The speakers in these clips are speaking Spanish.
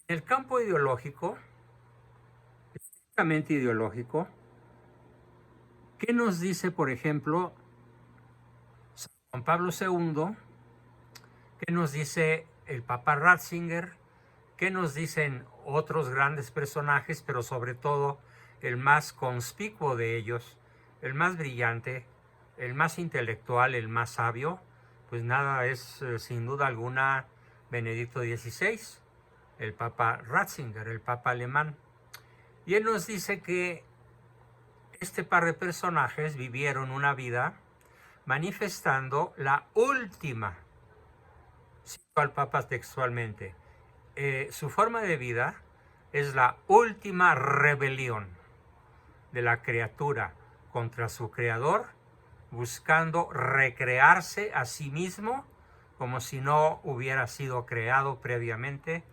En el campo ideológico, estrictamente ideológico, ¿qué nos dice, por ejemplo, San Juan Pablo II? ¿Qué nos dice el Papa Ratzinger? ¿Qué nos dicen otros grandes personajes, pero sobre todo el más conspicuo de ellos, el más brillante, el más intelectual, el más sabio? Pues nada, es sin duda alguna Benedicto XVI, el Papa Ratzinger, el Papa alemán. Y él nos dice que este par de personajes vivieron una vida manifestando la última, cito al Papa textualmente, su forma de vida es la última rebelión de la criatura contra su creador, buscando recrearse a sí mismo como si no hubiera sido creado previamente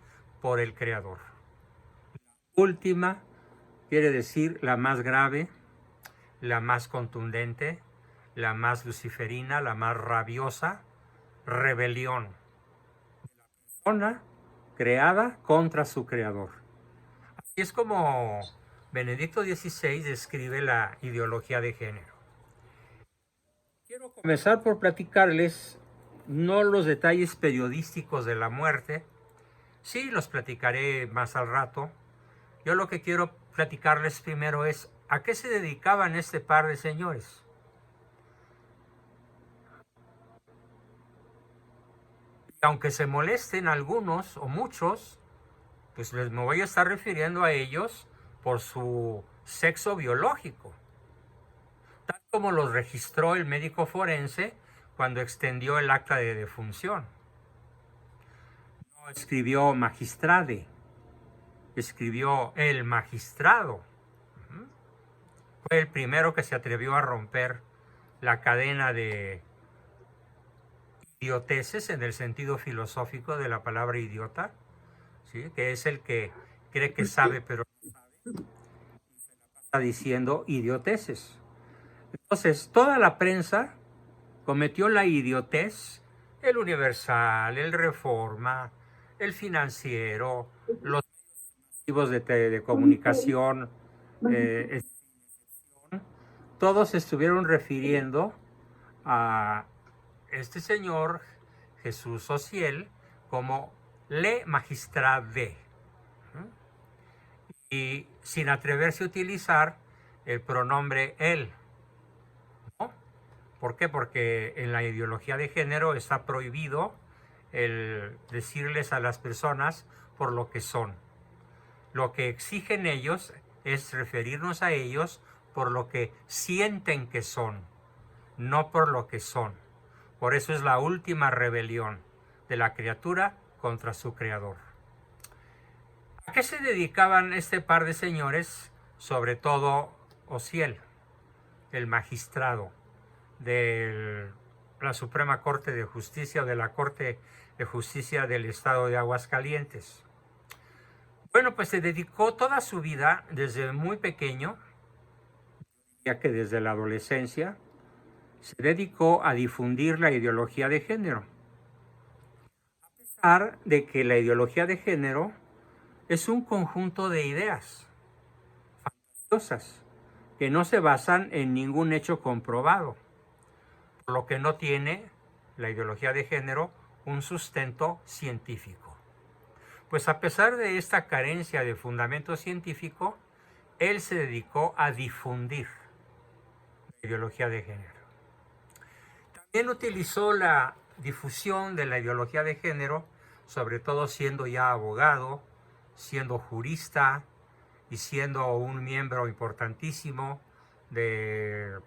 por el creador. Última quiere decir la más grave, la más contundente, la más luciferina, la más rabiosa rebelión de la persona creada contra su creador. Así es como Benedicto XVI describe la ideología de género. Quiero comenzar por platicarles no los detalles periodísticos de la muerte, sí los platicaré más al rato. Yo lo que quiero platicarles primero es a qué se dedicaban este par de señores. Y aunque se molesten algunos o muchos, pues me voy a estar refiriendo a ellos por su sexo biológico, tal como los registró el médico forense cuando extendió el acta de defunción. No escribió magistrade, escribió el magistrado. Fue el primero que se atrevió a romper la cadena de idioteces en el sentido filosófico de la palabra idiota, ¿sí? Que es el que cree que sabe pero no sabe, está diciendo idioteces. Entonces, toda la prensa cometió la idiotez, el Universal, el Reforma, el Financiero, los medios de comunicación, eh, todos estuvieron refiriendo a este señor Jesús Ociel como le magistrade, y sin atreverse a utilizar el pronombre él, ¿no? ¿Por qué? Porque en la ideología de género está prohibido el decirles a las personas por lo que son. Lo que exigen ellos es referirnos a ellos por lo que sienten que son, no por lo que son. Por eso es la última rebelión de la criatura contra su creador. ¿A qué se dedicaban este par de señores? Sobre todo Ociel, el magistrado de la Suprema Corte de Justicia o de la Corte de Justicia del Estado de Aguascalientes. Bueno, pues se dedicó toda su vida desde muy pequeño, ya que desde la adolescencia, se dedicó a difundir la ideología de género. A pesar de que la ideología de género es un conjunto de ideas fantasiosas que no se basan en ningún hecho comprobado, por lo que no tiene la ideología de género un sustento científico. Pues a pesar de esta carencia de fundamento científico, él se dedicó a difundir la ideología de género. También utilizó la difusión de la ideología de género, sobre todo siendo ya abogado, siendo jurista y siendo un miembro importantísimo de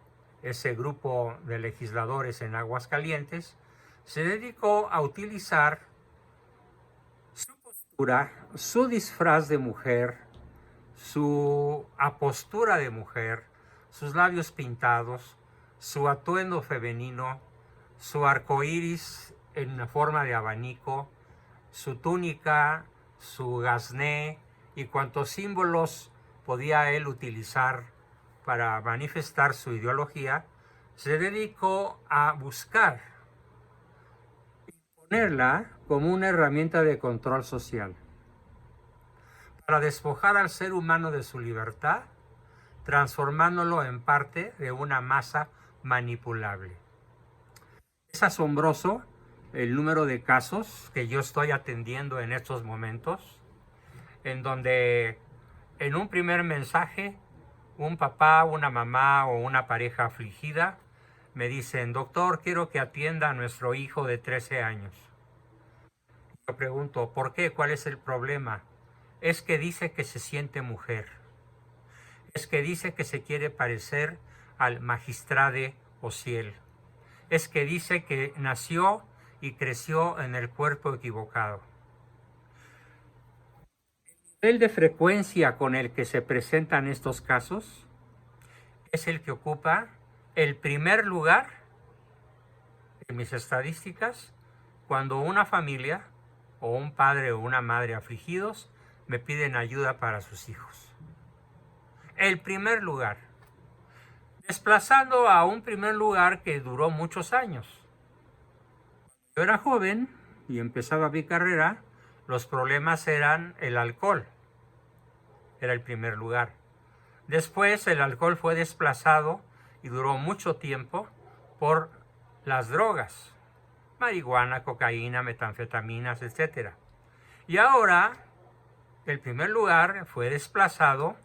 ese grupo de legisladores en Aguascalientes. Se dedicó a utilizar su postura, su disfraz de mujer, su apostura de mujer, sus labios pintados, su atuendo femenino, su arco iris en una forma de abanico, su túnica, su gasné y cuantos símbolos podía él utilizar para manifestar su ideología, se dedicó a buscar ponerla como una herramienta de control social. para despojar al ser humano de su libertad, transformándolo en parte de una masa manipulable. Es asombroso el número de casos que yo estoy atendiendo en estos momentos, en donde en un primer mensaje, un papá, una mamá o una pareja afligida me dicen: doctor, quiero que atienda a nuestro hijo de 13 años. Yo pregunto: ¿por qué? ¿Cuál es el problema? Es que dice que se siente mujer. Es que dice que se quiere parecer al magistrade Ociel. Es que dice que nació y creció en el cuerpo equivocado. El nivel de frecuencia con el que se presentan estos casos es el que ocupa el primer lugar en mis estadísticas cuando una familia o un padre o una madre afligidos me piden ayuda para sus hijos. El primer lugar, desplazando a un primer lugar que duró muchos años. Yo era joven y empezaba mi carrera, los problemas eran el alcohol, era el primer lugar. Después el alcohol fue desplazado y duró mucho tiempo por las drogas, marihuana, cocaína, metanfetaminas, etc. Y ahora el primer lugar fue desplazado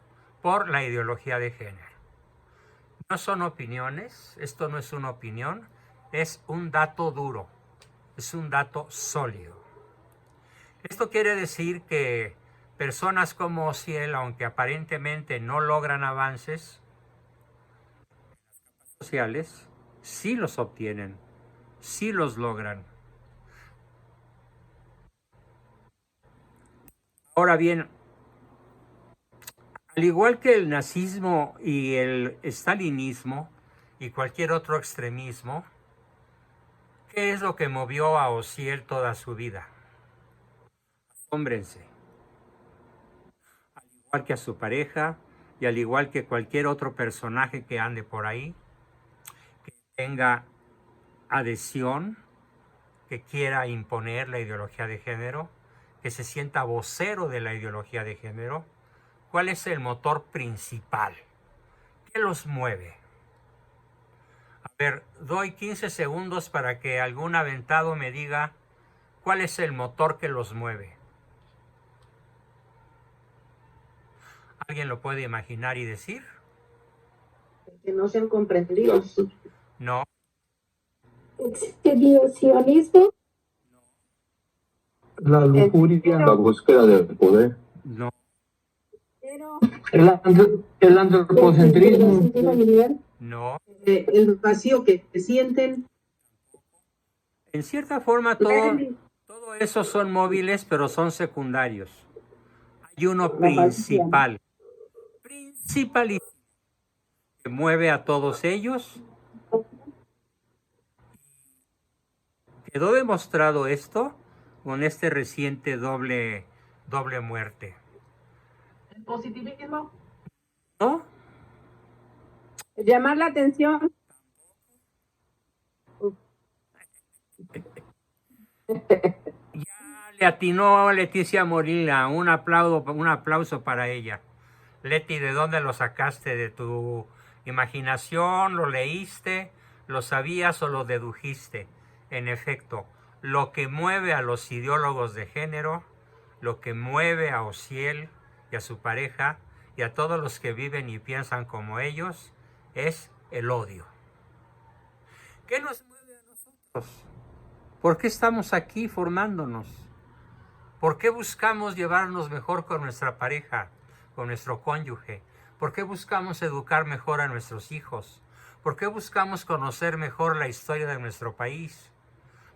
por la ideología de género. No son opiniones, esto no es una opinión, es un dato duro, es un dato sólido. Esto quiere decir que personas como Ociel, aunque aparentemente no logran avances sociales, sí los obtienen, sí los logran. Ahora bien, al igual que el nazismo y el estalinismo y cualquier otro extremismo, ¿qué es lo que movió a Ociel toda su vida? Hombre, al igual que a su pareja y al igual que cualquier otro personaje que ande por ahí, que tenga adhesión, que quiera imponer la ideología de género, que se sienta vocero de la ideología de género. ¿Cuál es el motor principal? ¿Qué los mueve? A ver, doy 15 segundos para que algún aventado me diga cuál es el motor que los mueve. ¿Alguien lo puede imaginar y decir? Que no sean comprendidos. No. Exhibicionismo. La lujuria, La búsqueda del poder, No. el antropocentrismo, No. El vacío que sienten. En cierta forma todo eso son móviles, pero son secundarios. Hay uno principal y que mueve a todos ellos. Quedó demostrado esto con este reciente doble muerte. El positivismo. ¿No? Llamar la atención. Ya le atinó Leticia Morila. Un aplauso para ella. Leti, ¿de dónde lo sacaste? ¿De tu imaginación? ¿Lo leíste? ¿Lo sabías o lo dedujiste? En efecto, lo que mueve a los ideólogos de género, lo que mueve a Ociel y a su pareja y a todos los que viven y piensan como ellos, es el odio. ¿Qué nos mueve a nosotros? ¿Por qué estamos aquí formándonos? ¿Por qué buscamos llevarnos mejor con nuestra pareja, con nuestro cónyuge? ¿Por qué buscamos educar mejor a nuestros hijos? ¿Por qué buscamos conocer mejor la historia de nuestro país?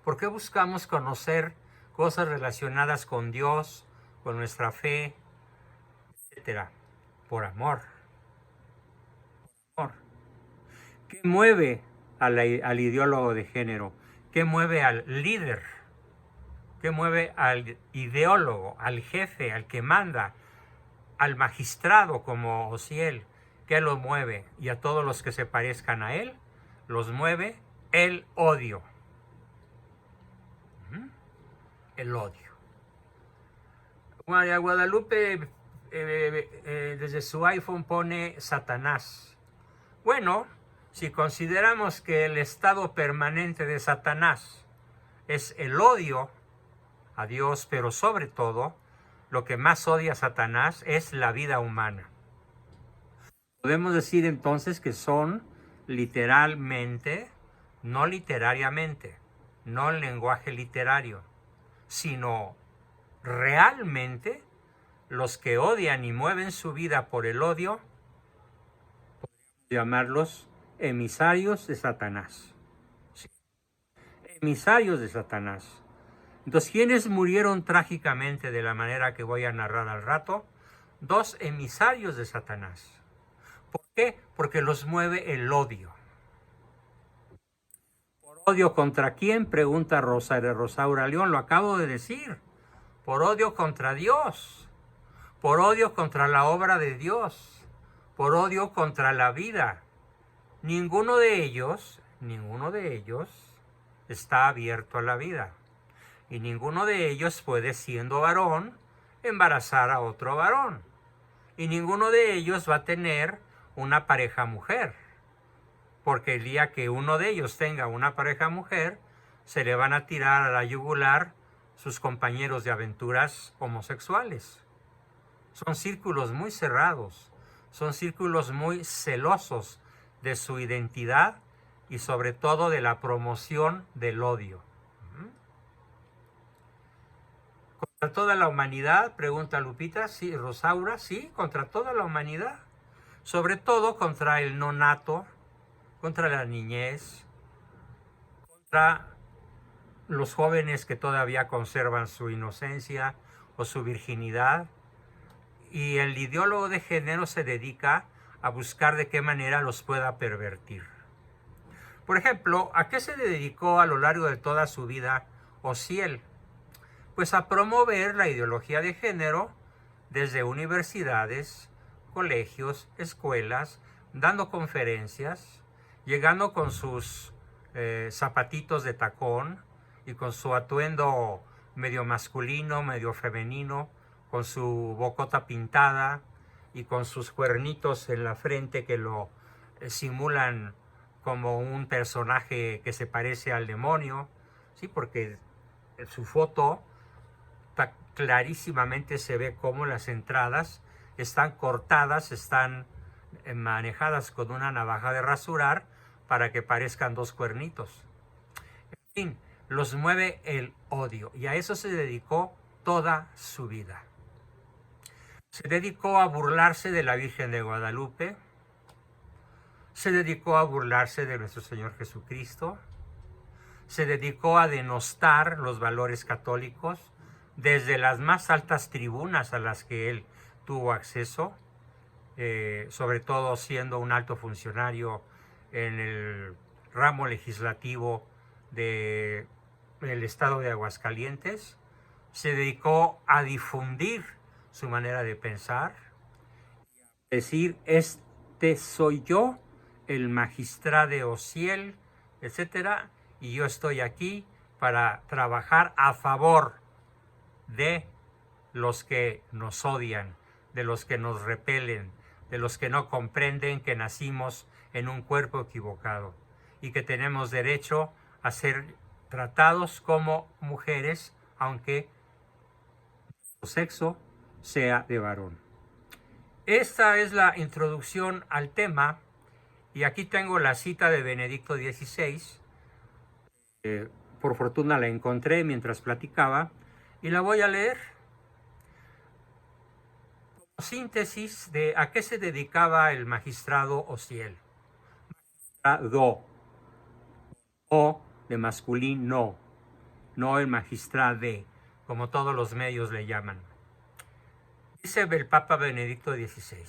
¿Por qué buscamos conocer cosas relacionadas con Dios, con nuestra fe, etcétera? Por amor. Por amor. ¿Qué mueve al ideólogo de género? ¿Qué mueve al líder? ¿Qué mueve al ideólogo, al jefe, al que manda, al magistrado como Ociel? ¿Qué lo mueve? Y a todos los que se parezcan a él, los mueve el odio. El odio. María Guadalupe desde su iPhone pone Satanás. Bueno, si consideramos que el estado permanente de Satanás es el odio a Dios, pero sobre todo, lo que más odia a Satanás es la vida humana. Podemos decir entonces que son literalmente, no literariamente, no el lenguaje literario, sino realmente los que odian y mueven su vida por el odio, podemos llamarlos emisarios de Satanás. Sí. Emisarios de Satanás. Entonces, ¿quiénes murieron trágicamente de la manera que voy a narrar al rato? 2 emisarios de Satanás. ¿Por qué? Porque los mueve el odio. ¿Por odio contra quién? Pregunta Rosaura León. Lo acabo de decir. Por odio contra Dios. Por odio contra la obra de Dios. Por odio contra la vida. Ninguno de ellos está abierto a la vida. Y ninguno de ellos puede, siendo varón, embarazar a otro varón. Y ninguno de ellos va a tener una pareja mujer. Porque el día que uno de ellos tenga una pareja mujer, se le van a tirar a la yugular sus compañeros de aventuras homosexuales. Son círculos muy cerrados, son círculos muy celosos de su identidad y sobre todo de la promoción del odio. ¿Contra toda la humanidad? Pregunta Lupita. Sí, Rosaura, sí, contra toda la humanidad. Sobre todo contra el nonato, contra la niñez, contra los jóvenes que todavía conservan su inocencia o su virginidad. Y el ideólogo de género se dedica a buscar de qué manera los pueda pervertir. Por ejemplo, ¿a qué se dedicó a lo largo de toda su vida Osiel? Pues a promover la ideología de género desde universidades, colegios, escuelas, dando conferencias, llegando con sus zapatitos de tacón y con su atuendo medio masculino, medio femenino, con su bocota pintada y con sus cuernitos en la frente que lo simulan como un personaje que se parece al demonio, ¿sí? Porque su foto clarísimamente se ve cómo las entradas están cortadas, están manejadas con una navaja de rasurar para que parezcan 2 cuernitos. En fin, los mueve el odio y a eso se dedicó toda su vida. Se dedicó a burlarse de la Virgen de Guadalupe, se dedicó a burlarse de nuestro Señor Jesucristo, se dedicó a denostar los valores católicos desde las más altas tribunas a las que él tuvo acceso, sobre todo siendo un alto funcionario en el ramo legislativo del estado de Aguascalientes. Se dedicó a difundir su manera de pensar, decir, este soy yo, el magistrado Osiel, etcétera, y yo estoy aquí para trabajar a favor de los que nos odian, de los que nos repelen, de los que no comprenden que nacimos en un cuerpo equivocado y que tenemos derecho a ser tratados como mujeres, aunque nuestro sexo sea de varón. Esta es la introducción al tema y aquí tengo la cita de Benedicto XVI. Por fortuna la encontré mientras platicaba y la voy a leer. Como síntesis de a qué se dedicaba el magistrado Osiel. Magistrado, o de masculino, no el magistrade, como todos los medios le llaman. Dice el Papa Benedicto XVI,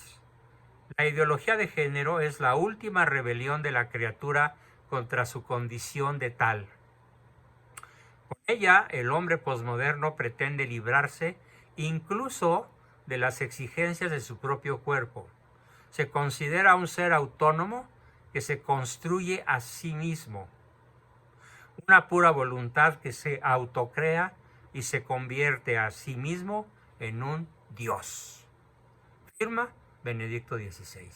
la ideología de género es la última rebelión de la criatura contra su condición de tal. Con ella, el hombre posmoderno pretende librarse incluso de las exigencias de su propio cuerpo. Se considera un ser autónomo que se construye a sí mismo. Una pura voluntad que se autocrea y se convierte a sí mismo en un Dios. Firma Benedicto XVI.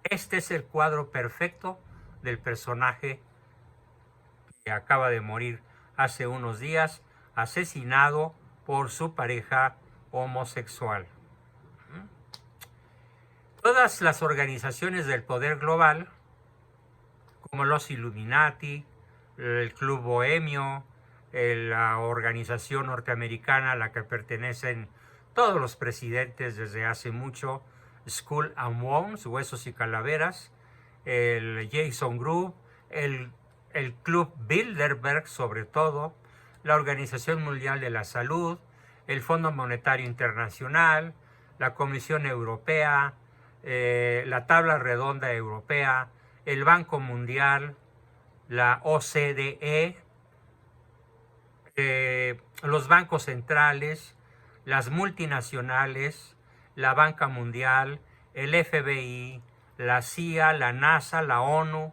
Este es el cuadro perfecto del personaje que acaba de morir hace unos días, asesinado por su pareja homosexual. Todas las organizaciones del poder global, como los Illuminati, el Club Bohemio, la organización norteamericana a la que pertenecen todos los presidentes desde hace mucho, Skull and Bones, Huesos y Calaveras, el Jason Group, el Club Bilderberg sobre todo, la Organización Mundial de la Salud, el Fondo Monetario Internacional, la Comisión Europea, la Tabla Redonda Europea, el Banco Mundial, la OCDE, los bancos centrales, las multinacionales, la Banca Mundial, el FBI, la CIA, la NASA, la ONU,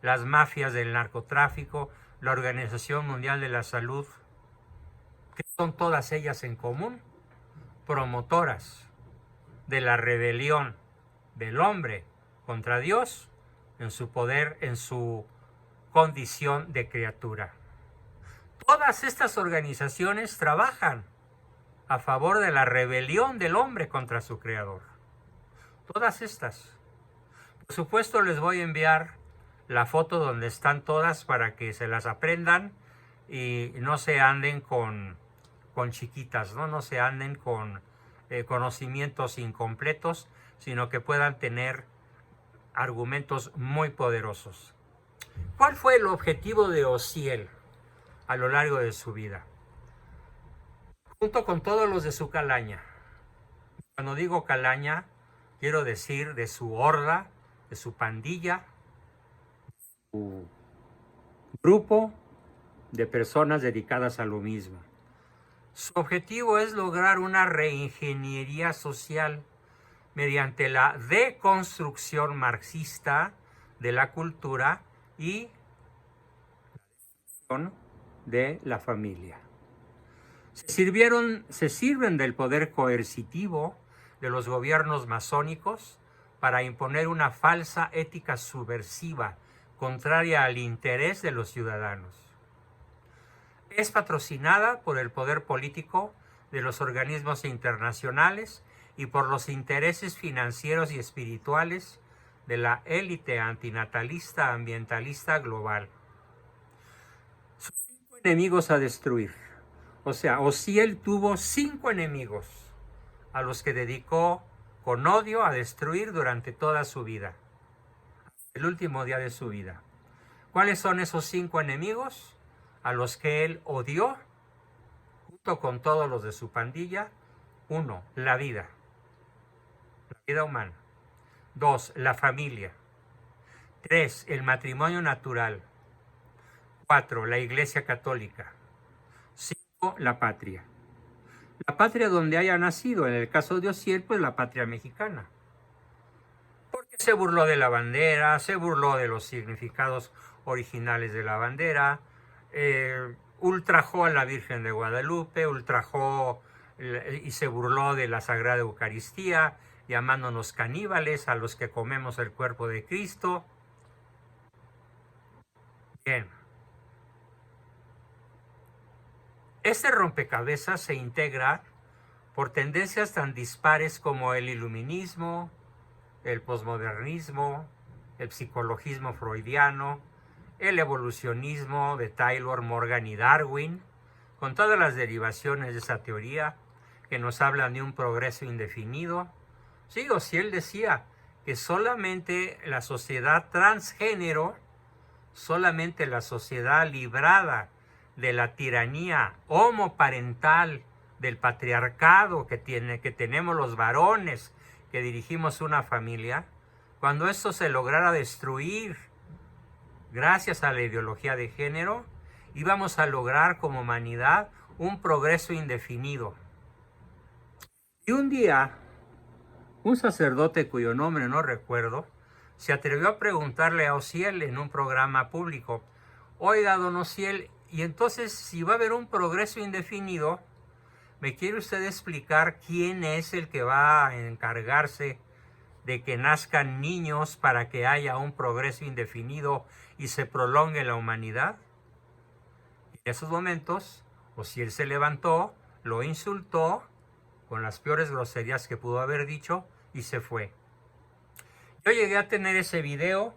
las mafias del narcotráfico, la Organización Mundial de la Salud. ¿Qué son todas ellas en común? Promotoras de la rebelión del hombre contra Dios en su poder, en su condición de criatura. Todas estas organizaciones trabajan a favor de la rebelión del hombre contra su creador. Todas estas. Por supuesto, les voy a enviar la foto donde están todas para que se las aprendan y no se anden con chiquitas, no se anden con conocimientos incompletos, sino que puedan tener argumentos muy poderosos. ¿Cuál fue el objetivo de Osiel a lo largo de su vida? Junto con todos los de su calaña. Cuando digo calaña, quiero decir de su horda, de su pandilla, su grupo de personas dedicadas a lo mismo. Su objetivo es lograr una reingeniería social mediante la deconstrucción marxista de la cultura y la destrucción de la familia. Se sirven del poder coercitivo de los gobiernos masónicos para imponer una falsa ética subversiva contraria al interés de los ciudadanos. Es patrocinada por el poder político de los organismos internacionales y por los intereses financieros y espirituales de la élite antinatalista ambientalista global. Sus 5 enemigos a destruir. O sea, Osiel tuvo 5 enemigos a los que dedicó con odio a destruir durante toda su vida, el último día de su vida. ¿Cuáles son esos 5 enemigos a los que él odió junto con todos los de su pandilla? 1, la vida humana. 2, la familia. 3, el matrimonio natural. 4, la Iglesia Católica. 5, la patria. La patria donde haya nacido, en el caso de Osiel, pues la patria mexicana. Porque se burló de la bandera, se burló de los significados originales de la bandera, ultrajó a la Virgen de Guadalupe, ultrajó y se burló de la Sagrada Eucaristía, llamándonos caníbales a los que comemos el cuerpo de Cristo. Bien. Este rompecabezas se integra por tendencias tan dispares como el iluminismo, el posmodernismo, el psicologismo freudiano, el evolucionismo de Taylor, Morgan y Darwin, con todas las derivaciones de esa teoría que nos hablan de un progreso indefinido. Sí, Osiel decía que solamente la sociedad transgénero, solamente la sociedad librada de la tiranía homoparental, del patriarcado que tenemos los varones que dirigimos una familia, cuando esto se lograra destruir gracias a la ideología de género, íbamos a lograr como humanidad un progreso indefinido. Y un día, un sacerdote cuyo nombre no recuerdo, se atrevió a preguntarle a Osiel en un programa público: oiga, don Osiel, y entonces si va a haber un progreso indefinido, ¿Me quiere usted explicar quién es el que va a encargarse de que nazcan niños para que haya un progreso indefinido y se prolongue la humanidad? En esos momentos, Osiel se levantó, lo insultó con las peores groserías que pudo haber dicho y se fue. Yo llegué a tener ese video,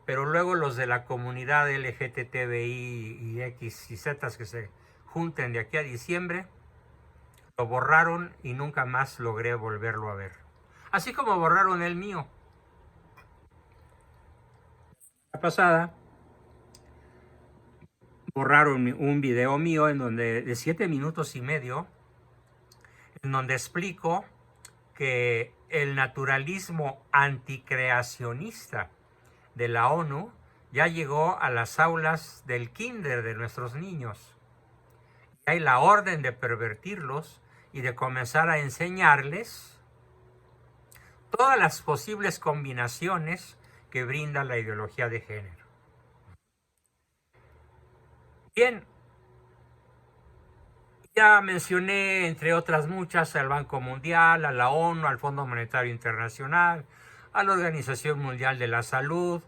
pero luego los de la comunidad LGTBI y X y Z que se junten de aquí a diciembre, lo borraron y nunca más logré volverlo a ver. Así como borraron el mío. La pasada, borraron un video mío de 7 minutos y medio, en donde explico que el naturalismo anticreacionista de la ONU ya llegó a las aulas del kinder de nuestros niños. Y hay la orden de pervertirlos y de comenzar a enseñarles todas las posibles combinaciones que brinda la ideología de género. Bien, ya mencioné, entre otras muchas, al Banco Mundial, a la ONU, al Fondo Monetario Internacional, a la Organización Mundial de la Salud.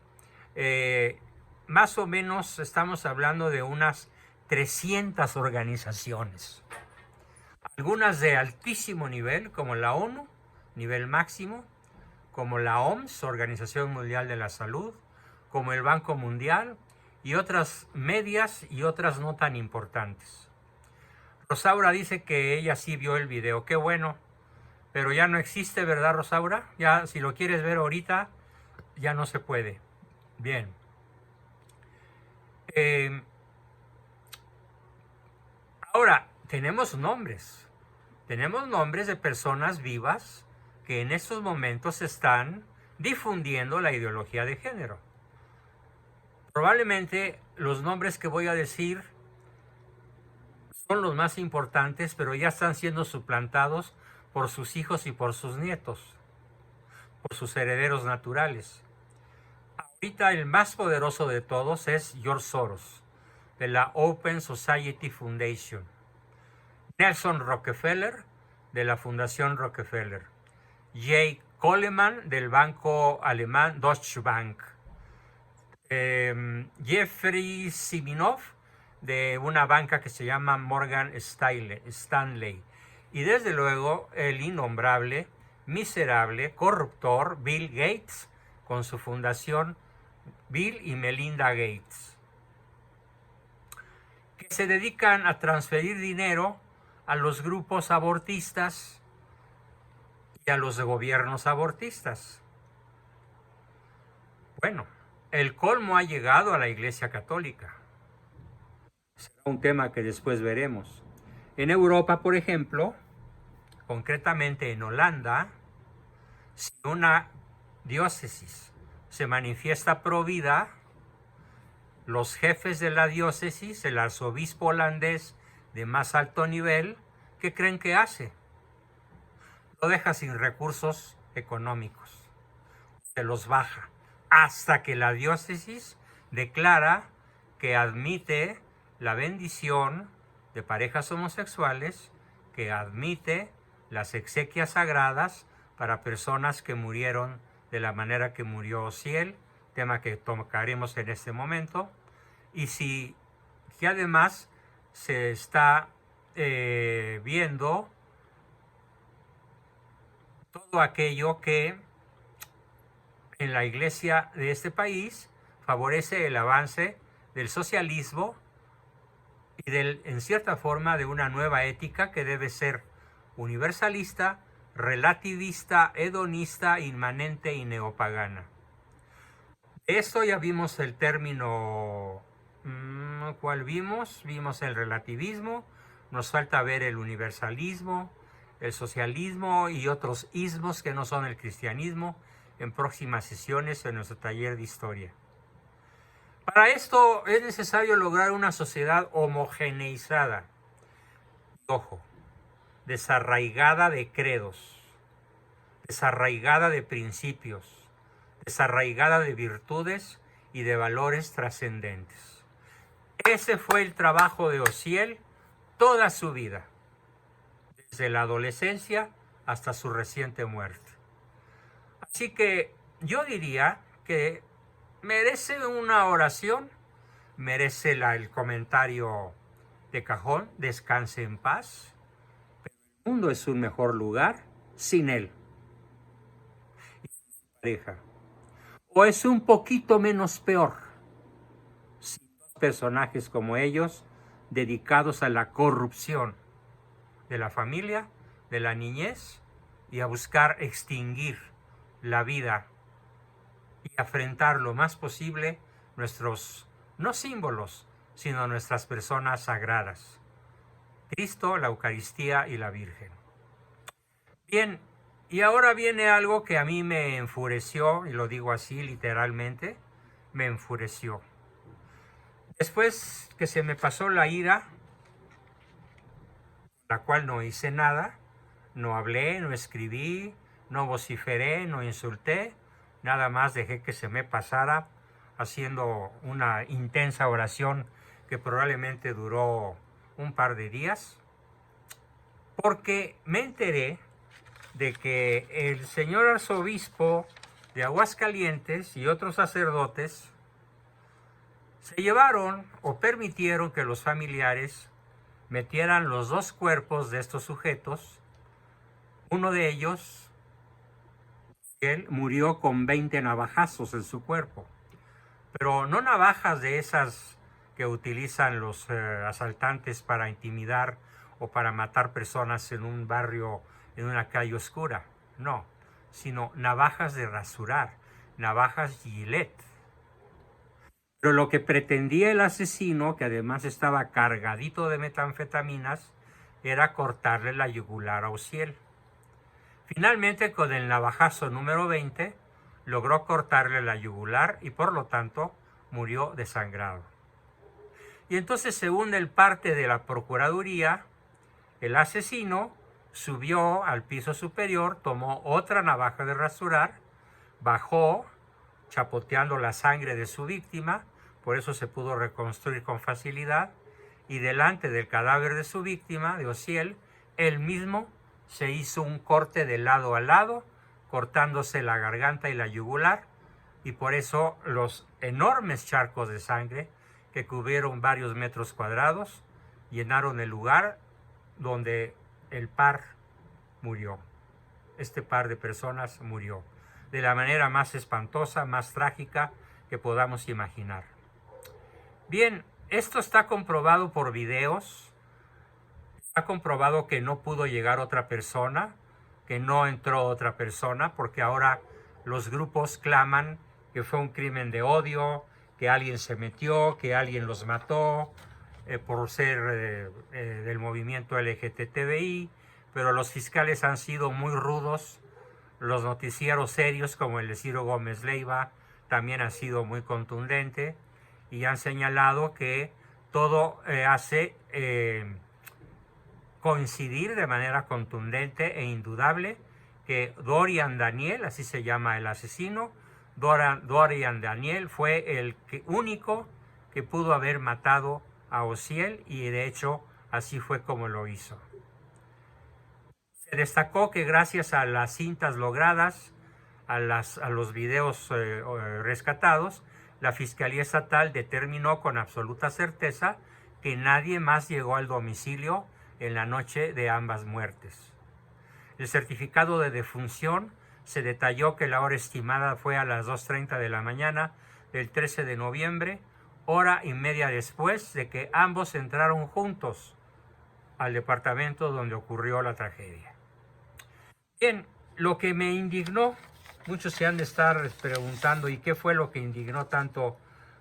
Más o menos estamos hablando de unas 300 organizaciones. Algunas de altísimo nivel, como la ONU, nivel máximo, como la OMS, Organización Mundial de la Salud, como el Banco Mundial, y otras medias y otras no tan importantes. Rosaura dice que ella sí vio el video, qué bueno, pero ya no existe, ¿verdad, Rosaura? Ya, si lo quieres ver ahorita, ya no se puede. Bien. Ahora, tenemos nombres de personas vivas que en estos momentos están difundiendo la ideología de género. Probablemente los nombres que voy a decir son los más importantes, pero ya están siendo suplantados por sus hijos y por sus nietos, por sus herederos naturales. Ahorita el más poderoso de todos es George Soros, de la Open Society Foundation. Nelson Rockefeller, de la Fundación Rockefeller. Jay Coleman, del banco alemán Deutsche Bank. Jeffrey Siminoff, de una banca que se llama Morgan Stanley. Y desde luego el innombrable, miserable, corruptor Bill Gates, con su fundación Bill y Melinda Gates, que se dedican a transferir dinero a los grupos abortistas y a los gobiernos abortistas. Bueno, el colmo ha llegado a la Iglesia Católica. Será un tema que después veremos. En Europa, por ejemplo, concretamente en Holanda, si una diócesis se manifiesta pro vida, los jefes de la diócesis, el arzobispo holandés de más alto nivel, ¿qué creen que hace? Lo deja sin recursos económicos, se los baja, hasta que la diócesis declara que admite la bendición de parejas homosexuales, que admite las exequias sagradas para personas que murieron de la manera que murió Osiel, tema que tocaremos en este momento, y si que además se está viendo todo aquello que en la iglesia de este país favorece el avance del socialismo y en cierta forma de una nueva ética que debe ser universalista, relativista, hedonista, inmanente y neopagana. De esto ya vimos el término, ¿cuál vimos? Vimos el relativismo, nos falta ver el universalismo, el socialismo y otros ismos que no son el cristianismo en próximas sesiones en nuestro taller de historia. Para esto es necesario lograr una sociedad homogeneizada, ojo, desarraigada de credos, desarraigada de principios, desarraigada de virtudes y de valores trascendentes. Ese fue el trabajo de Osiel toda su vida, desde la adolescencia hasta su reciente muerte. Así que yo diría que merece una oración, merece el comentario de cajón, descanse en paz, pero el mundo es un mejor lugar sin él y su pareja. O es un poquito menos peor sin dos personajes como ellos dedicados a la corrupción de la familia, de la niñez y a buscar extinguir la vida y afrentar lo más posible nuestros, no símbolos, sino nuestras personas sagradas. Cristo, la Eucaristía y la Virgen. Bien, y ahora viene algo que a mí me enfureció, y lo digo así literalmente, me enfureció. Después que se me pasó la ira, la cual no hice nada, no hablé, no escribí, no vociferé, no insulté, nada más dejé que se me pasara haciendo una intensa oración que probablemente duró un par de días, porque me enteré de que el señor arzobispo de Aguascalientes y otros sacerdotes se llevaron o permitieron que los familiares metieran los dos cuerpos de estos sujetos. Uno de ellos, él murió con 20 navajazos en su cuerpo, pero no navajas de esas que utilizan los asaltantes para intimidar o para matar personas en un barrio, en una calle oscura, no, sino navajas de rasurar, navajas Gillette. Pero lo que pretendía el asesino, que además estaba cargadito de metanfetaminas, era cortarle la yugular a Osiel. Finalmente, con el navajazo número 20, logró cortarle la yugular y por lo tanto murió desangrado. Y entonces, según el parte de la Procuraduría, el asesino subió al piso superior, tomó otra navaja de rasurar, bajó, chapoteando la sangre de su víctima, por eso se pudo reconstruir con facilidad, y delante del cadáver de su víctima, de Osiel, él mismo se hizo un corte de lado a lado, cortándose la garganta y la yugular, y por eso los enormes charcos de sangre que cubrieron varios metros cuadrados llenaron el lugar donde el par murió. Este par de personas murió de la manera más espantosa, más trágica que podamos imaginar. Bien, esto está comprobado por videos, está comprobado que no pudo llegar otra persona, que no entró otra persona, porque ahora los grupos claman que fue un crimen de odio, que alguien se metió, que alguien los mató por ser del movimiento LGTBI, pero los fiscales han sido muy rudos, los noticieros serios como el de Ciro Gómez Leiva también han sido muy contundentes y han señalado que todo hace coincidir de manera contundente e indudable que Dorian Daniel, así se llama el asesino, Dorian Daniel fue el único que pudo haber matado a Osiel y de hecho así fue como lo hizo. Se destacó que gracias a las cintas logradas, a los videos rescatados, la Fiscalía Estatal determinó con absoluta certeza que nadie más llegó al domicilio en la noche de ambas muertes. El certificado de defunción se detalló que la hora estimada fue a las 2:30 de la mañana del 13 de noviembre, hora y media después de que ambos entraron juntos al departamento donde ocurrió la tragedia. Bien, lo que me indignó, muchos se han de estar preguntando, ¿y qué fue lo que indignó tanto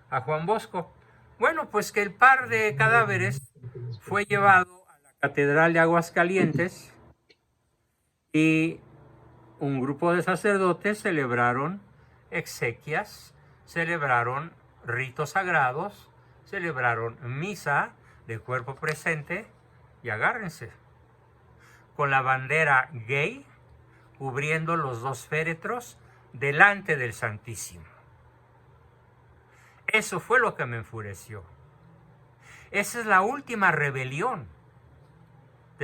a Juan Bosco? Bueno, pues que el par de cadáveres fue llevado a la Catedral de Aguascalientes y un grupo de sacerdotes celebraron exequias, celebraron ritos sagrados, celebraron misa de cuerpo presente y agárrense, con la bandera gay cubriendo los dos féretros delante del Santísimo. Eso fue lo que me enfureció. Esa es la última rebelión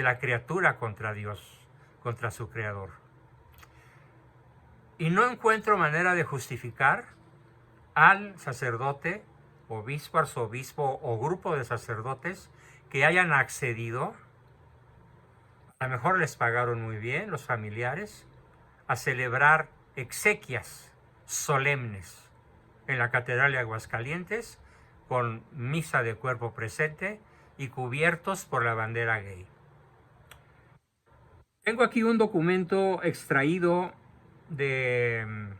de la criatura contra Dios, contra su creador. Y no encuentro manera de justificar al sacerdote, obispo, arzobispo o grupo de sacerdotes que hayan accedido, a lo mejor les pagaron muy bien los familiares, a celebrar exequias solemnes en la Catedral de Aguascalientes con misa de cuerpo presente y cubiertos por la bandera gay. Tengo aquí un documento extraído de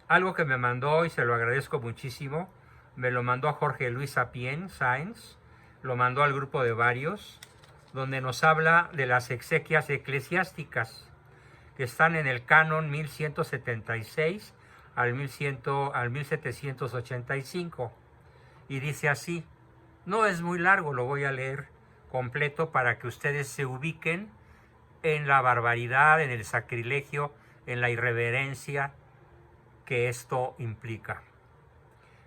algo que me mandó y se lo agradezco muchísimo. Me lo mandó a Jorge Luis Sapien Sáenz, lo mandó al grupo de varios, donde nos habla de las exequias eclesiásticas que están en el canon 1176 al 1785. Y dice así, no es muy largo, lo voy a leer completo para que ustedes se ubiquen en la barbaridad, en el sacrilegio, en la irreverencia que esto implica.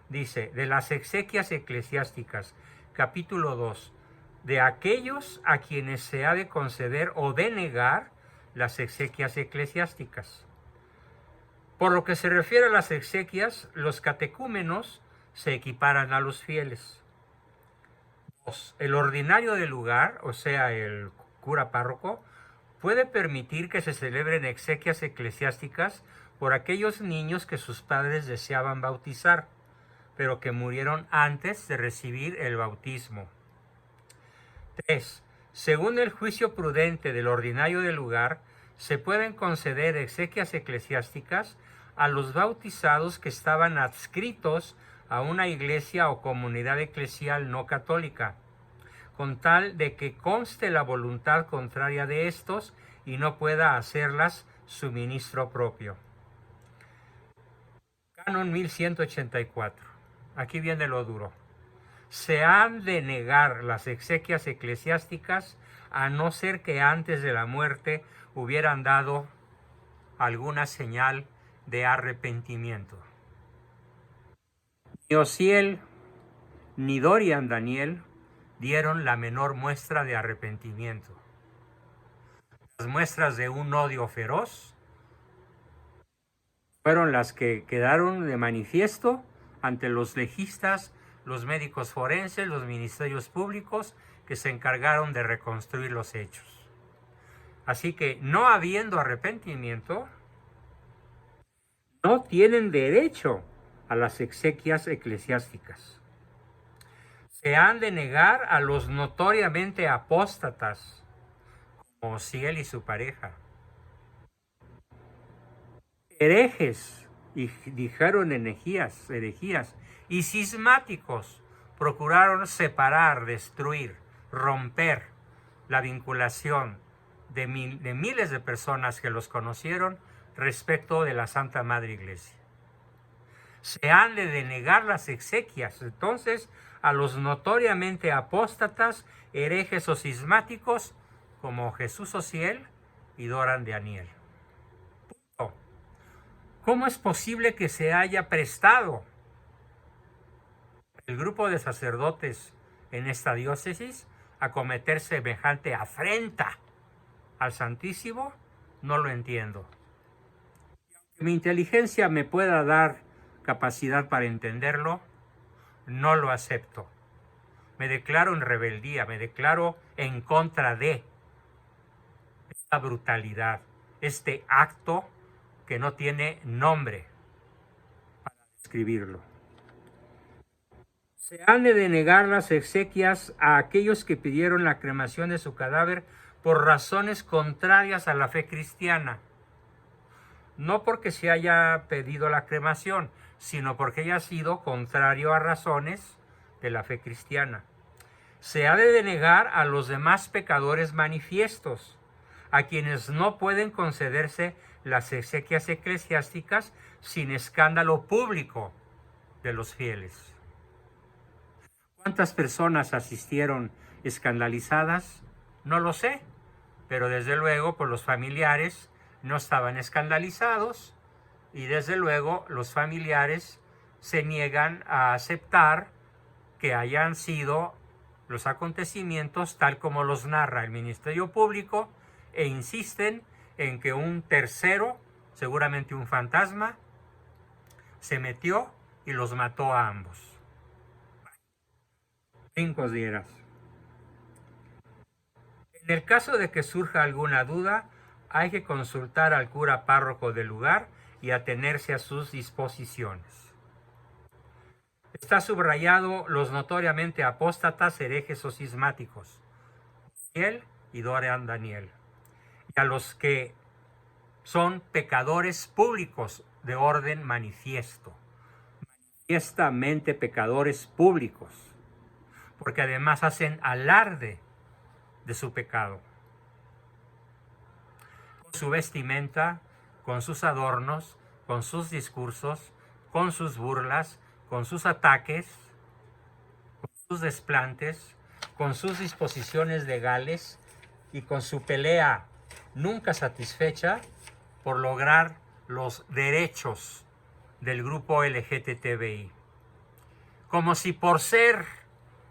Dice, de las exequias eclesiásticas, capítulo 2, de aquellos a quienes se ha de conceder o denegar las exequias eclesiásticas. Por lo que se refiere a las exequias, los catecúmenos se equiparan a los fieles. 2. El ordinario del lugar, o sea, el cura párroco, puede permitir que se celebren exequias eclesiásticas por aquellos niños que sus padres deseaban bautizar, pero que murieron antes de recibir el bautismo. 3. Según el juicio prudente del ordinario del lugar, se pueden conceder exequias eclesiásticas a los bautizados que estaban adscritos a una iglesia o comunidad eclesial no católica, con tal de que conste la voluntad contraria de estos y no pueda hacerlas su ministro propio. Canon 1184. Aquí viene lo duro. Se han de negar las exequias eclesiásticas a no ser que antes de la muerte hubieran dado alguna señal de arrepentimiento. Ni Osiel ni Dorian Daniel dieron la menor muestra de arrepentimiento. Las muestras de un odio feroz fueron las que quedaron de manifiesto ante los legistas, los médicos forenses, los ministerios públicos que se encargaron de reconstruir los hechos. Así que, no habiendo arrepentimiento, no tienen derecho a las exequias eclesiásticas. Se han de negar a los notoriamente apóstatas, como Osiel y su pareja. Herejes, y dijeron herejías, y cismáticos procuraron separar, destruir, romper la vinculación de miles de personas que los conocieron respecto de la Santa Madre Iglesia. Se han de denegar las exequias, entonces, a los notoriamente apóstatas, herejes o cismáticos, como Jesús Osiel y Dorian Daniel. ¿Cómo es posible que se haya prestado el grupo de sacerdotes en esta diócesis a cometer semejante afrenta al Santísimo? No lo entiendo. Mi inteligencia me pueda dar capacidad para entenderlo, no lo acepto. Me declaro en rebeldía, me declaro en contra de esta brutalidad, este acto que no tiene nombre para describirlo. Se han de denegar las exequias a aquellos que pidieron la cremación de su cadáver por razones contrarias a la fe cristiana. No porque se haya pedido la cremación, sino porque haya sido contrario a razones de la fe cristiana. Se ha de denegar a los demás pecadores manifiestos, a quienes no pueden concederse las exequias eclesiásticas sin escándalo público de los fieles. ¿Cuántas personas asistieron escandalizadas? No lo sé, pero desde luego por los familiares no estaban escandalizados y desde luego los familiares se niegan a aceptar que hayan sido los acontecimientos tal como los narra el Ministerio Público e insisten en que un tercero, seguramente un fantasma, se metió y los mató a ambos. Brincos dieras. En el caso de que surja alguna duda, hay que consultar al cura párroco del lugar y atenerse a sus disposiciones. Está subrayado los notoriamente apóstatas, herejes o cismáticos, Daniel y Dorian Daniel, y a los que son pecadores públicos de orden manifiesto, manifiestamente pecadores públicos, porque además hacen alarde de su pecado, con su vestimenta, con sus adornos, con sus discursos, con sus burlas, con sus ataques, con sus desplantes, con sus disposiciones legales y con su pelea nunca satisfecha por lograr los derechos del grupo LGTBI. Como si por ser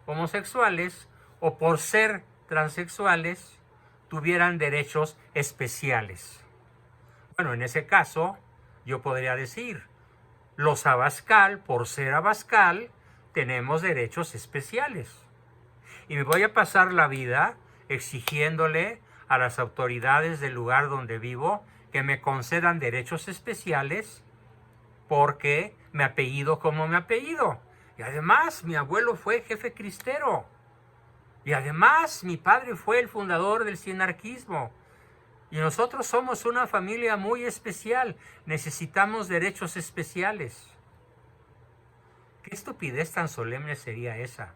homosexuales o por ser transexuales tuvieran derechos especiales. Bueno, en ese caso, yo podría decir, los Abascal, por ser Abascal, tenemos derechos especiales. Y me voy a pasar la vida exigiéndole a las autoridades del lugar donde vivo que me concedan derechos especiales porque me apellido como me apellido. Y además, mi abuelo fue jefe cristero. Y además, mi padre fue el fundador del sinarquismo. Y nosotros somos una familia muy especial. Necesitamos derechos especiales. ¿Qué estupidez tan solemne sería esa?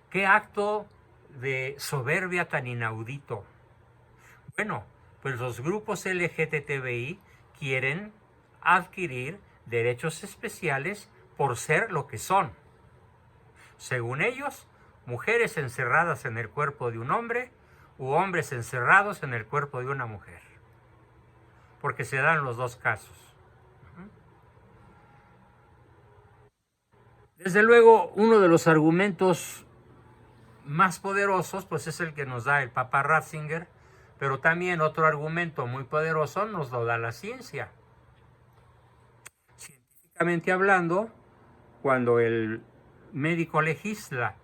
¿Qué acto de soberbia tan inaudito? Bueno, pues los grupos LGTBI quieren adquirir derechos especiales por ser lo que son. Según ellos, mujeres encerradas en el cuerpo de un hombre u hombres encerrados en el cuerpo de una mujer. Porque se dan los dos casos. Desde luego, uno de los argumentos más poderosos pues es el que nos da el Papa Ratzinger, pero también otro argumento muy poderoso nos lo da la ciencia. Científicamente hablando, cuando el médico legista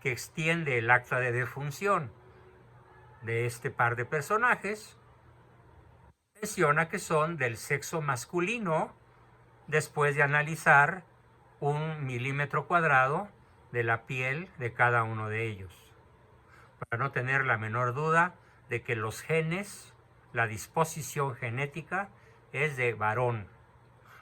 que extiende el acta de defunción de este par de personajes, menciona que son del sexo masculino después de analizar 1 milímetro cuadrado de la piel de cada uno de ellos, para no tener la menor duda de que los genes, la disposición genética es de varón,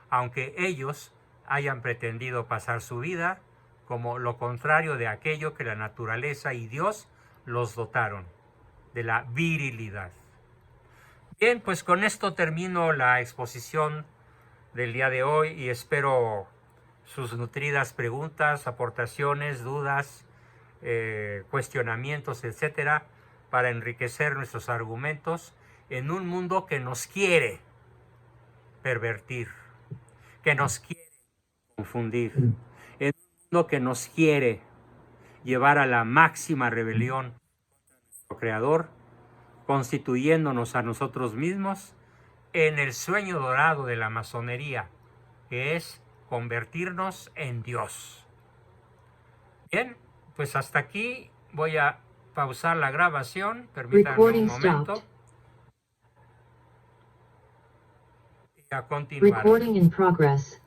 aunque ellos hayan pretendido pasar su vida como lo contrario de aquello que la naturaleza y Dios los dotaron, de la virilidad. Bien, pues con esto termino la exposición del día de hoy y espero sus nutridas preguntas, aportaciones, dudas, cuestionamientos, etcétera, para enriquecer nuestros argumentos en un mundo que nos quiere pervertir, que nos quiere confundir, en un mundo que nos quiere llevar a la máxima rebelión contra nuestro Creador, constituyéndonos a nosotros mismos en el sueño dorado de la masonería, que es convertirnos en Dios. Bien, pues hasta aquí voy a pausar la grabación, permítanme un momento. Y a continuar. Recording in progress.